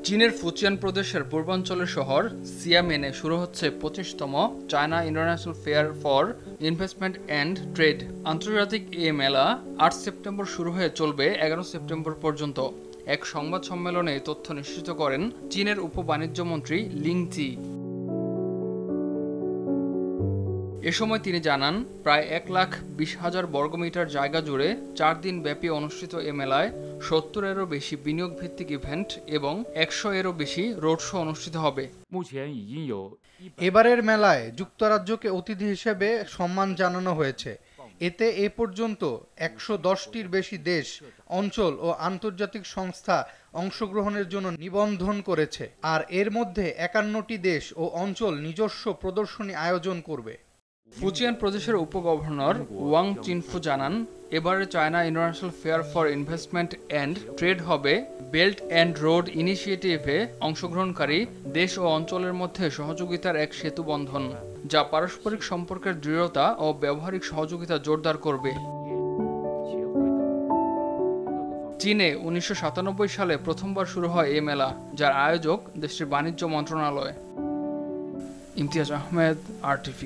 চীনের ফুজিয়ান প্রদেশের পূর্বাঞ্চলের শহর সিয়ামেনে শুরু হচ্ছে ২৫তম China International Fair for Investment and Trade. আন্তর্জাতিক এ মেলা ৮ সেপ্টেম্বর শুরু হয়ে চলবে ১১ সেপ্টেম্বর পর্যন্ত। এক সংবাদ সম্মেলনে এই তথ্য নিশ্চিত করেন চীনের উপ বাণিজ্য মন্ত্রী লিং জি। এ সময় তিনি জানান, প্রায় ১,২০,০০০ বর্গমিটার জায়গা জুড়ে ৪ দিন ব্যাপী অনুষ্ঠিত এ মেলায় ৭০-এরও বেশি বিনিয়োগ ভিত্তিক ইভেন্ট এবং ১০০-এরও বেশি রোড শো অনুষ্ঠিত হবে। এবারের মেলায় যুক্তরাজ্যকে অতিথি হিসেবে সম্মান জানানো হয়েছে। এতে এ পর্যন্ত ১১০টির বেশি দেশ, অঞ্চল ও আন্তর্জাতিক সংস্থা অংশগ্রহণের জন্য নিবন্ধন করেছে, আর এর মধ্যে ৫১টি দেশ ও অঞ্চল নিজস্ব প্রদর্শনী আয়োজন করবে। ফুজিয়ান প্রদেশের উপগভর্নর ওয়াং চিনফু জানান, এবারে China International Fair for Investment and trade হবে বেল্ট অ্যান্ড রোড ইনিশিয়েটিভে অংশগ্রহণকারী দেশ ও অঞ্চলের মধ্যে সহযোগিতার এক সেতুবন্ধন, যা পারস্পরিক সম্পর্কের দৃঢ়তা ও ব্যবহারিক সহযোগিতা জোরদার করবে। চীনে ১৯৯৭ সালে প্রথমবার শুরু হয় এ মেলা, যার আয়োজক দেশটির বাণিজ্য মন্ত্রণালয়। ইমতিয়াজ আহমেদ, RTV।